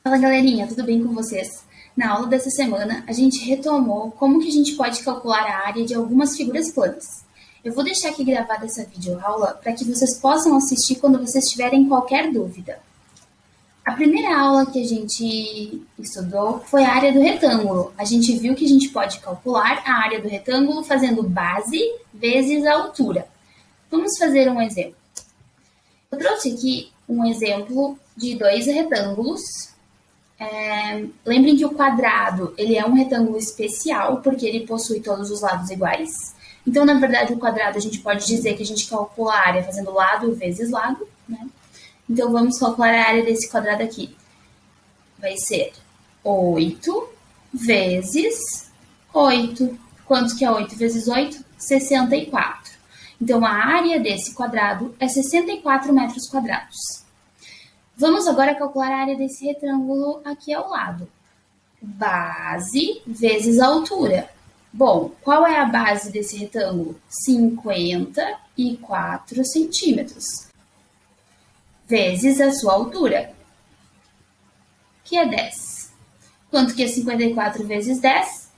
Fala galerinha, tudo bem com vocês? Na aula dessa semana, a gente retomou como que a gente pode calcular a área de algumas figuras planas. Eu vou deixar aqui gravada essa videoaula para que vocês possam assistir quando vocês tiverem qualquer dúvida. A primeira aula que a gente estudou foi a área do retângulo. A gente viu que a gente pode calcular a área do retângulo fazendo base vezes a altura. Vamos fazer um exemplo. Eu trouxe aqui um exemplo de dois retângulos. Lembrem que o quadrado ele é um retângulo especial porque ele possui todos os lados iguais. Então, na verdade, o quadrado a gente pode dizer que a gente calcula a área fazendo lado vezes lado, né? Então, vamos calcular a área desse quadrado aqui. Vai ser 8 vezes 8. Quanto que é 8 vezes 8? 64. Então, a área desse quadrado é 64 metros quadrados. Vamos agora calcular a área desse retângulo aqui ao lado. Base vezes altura. Bom, qual é a base desse retângulo? 54 centímetros. Vezes a sua altura, que é 10. Quanto que é 54 vezes 10?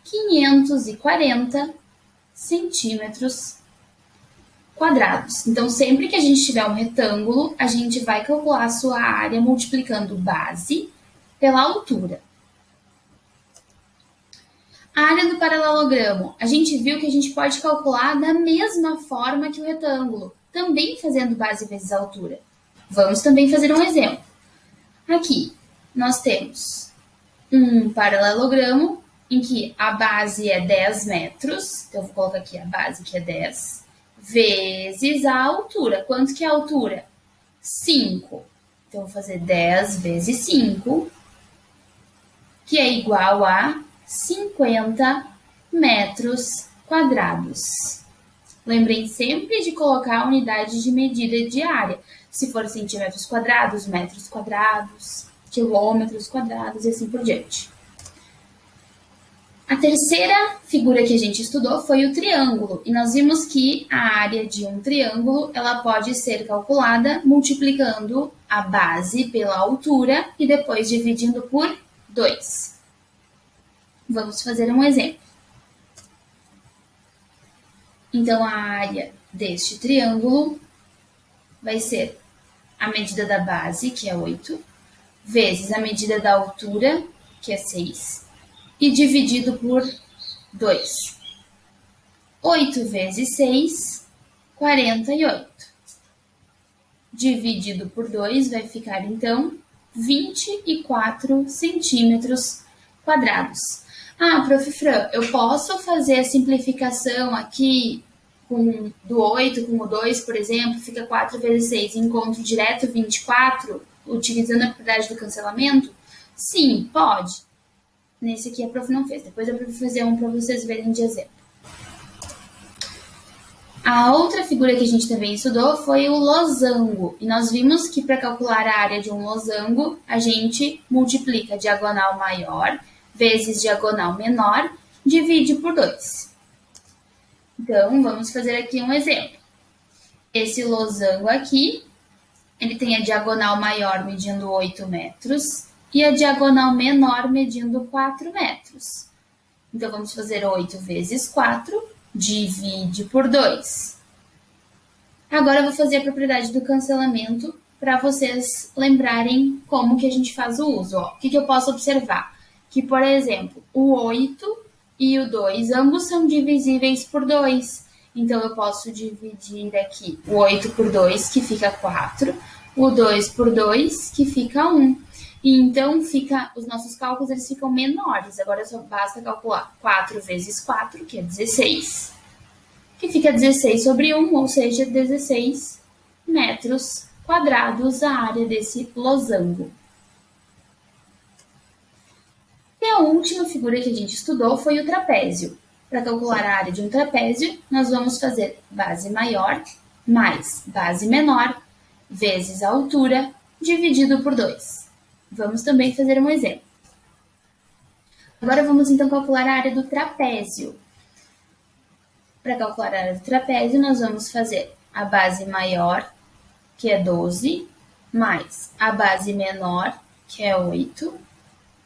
540 centímetros quadrados. Então, sempre que a gente tiver um retângulo, a gente vai calcular a sua área multiplicando base pela altura. A área do paralelogramo, a gente viu que a gente pode calcular da mesma forma que o retângulo, também fazendo base vezes altura. Vamos também fazer um exemplo. Aqui, nós temos um paralelogramo em que a base é 10 metros, então eu vou colocar aqui a base que é 10, vezes a altura. Quanto que é a altura? 5. Então, eu vou fazer 10 vezes 5, que é igual a 50 metros quadrados. Lembrem sempre de colocar a unidade de medida de área. Se for centímetros quadrados, metros quadrados, quilômetros quadrados e assim por diante. A terceira figura que a gente estudou foi o triângulo, e nós vimos que a área de um triângulo ela pode ser calculada multiplicando a base pela altura e depois dividindo por 2. Vamos fazer um exemplo. Então, a área deste triângulo vai ser a medida da base, que é 8, vezes a medida da altura, que é 6, e dividido por 2. 8 vezes 6, 48. Dividido por 2 vai ficar, então, 24 centímetros quadrados. Ah, Prof. Fran, eu posso fazer a simplificação aqui do 8 com o 2, por exemplo, fica 4 vezes 6, encontro direto 24, utilizando a propriedade do cancelamento? Sim, pode. Nesse aqui a prof não fez, depois eu vou fazer um para vocês verem de exemplo. A outra figura que a gente também estudou foi o losango, e nós vimos que para calcular a área de um losango, a gente multiplica diagonal maior vezes diagonal menor, divide por 2. Então, vamos fazer aqui um exemplo. Esse losango aqui, ele tem a diagonal maior medindo 8 metros e a diagonal menor medindo 4 metros. Então, vamos fazer 8 vezes 4, divide por 2. Agora, eu vou fazer a propriedade do cancelamento para vocês lembrarem como que a gente faz o uso. Ó, o que eu posso observar? Que, por exemplo, o 8 e o 2, ambos são divisíveis por 2. Então, eu posso dividir aqui o 8 por 2, que fica 4, o 2 por 2, que fica 1. E então, os nossos cálculos eles ficam menores. Agora, só basta calcular 4 vezes 4, que é 16, que fica 16 sobre 1, ou seja, 16 metros quadrados a área desse losango. E a última figura que a gente estudou foi o trapézio. Para calcular a área de um trapézio, nós vamos fazer base maior mais base menor vezes a altura dividido por 2. Vamos também fazer um exemplo. Agora vamos então calcular a área do trapézio. Para calcular a área do trapézio, nós vamos fazer a base maior, que é 12, mais a base menor, que é 8,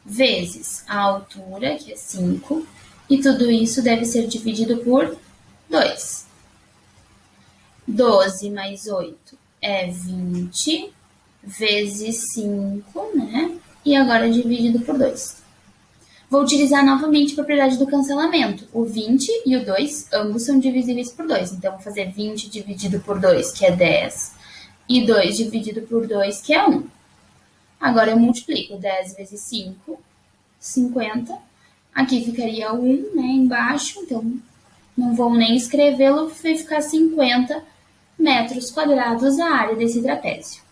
vezes a altura, que é 5, e tudo isso deve ser dividido por 2. 12 mais 8 é 20, vezes 5, né? E agora dividido por 2. Vou utilizar novamente a propriedade do cancelamento. O 20 e o 2, ambos são divisíveis por 2. Então, vou fazer 20 dividido por 2, que é 10, e 2 dividido por 2, que é 1. Agora, eu multiplico 10 vezes 5, 50. Aqui ficaria 1, né, embaixo. Então, não vou nem escrevê-lo, vai ficar 50 metros quadrados a área desse trapézio.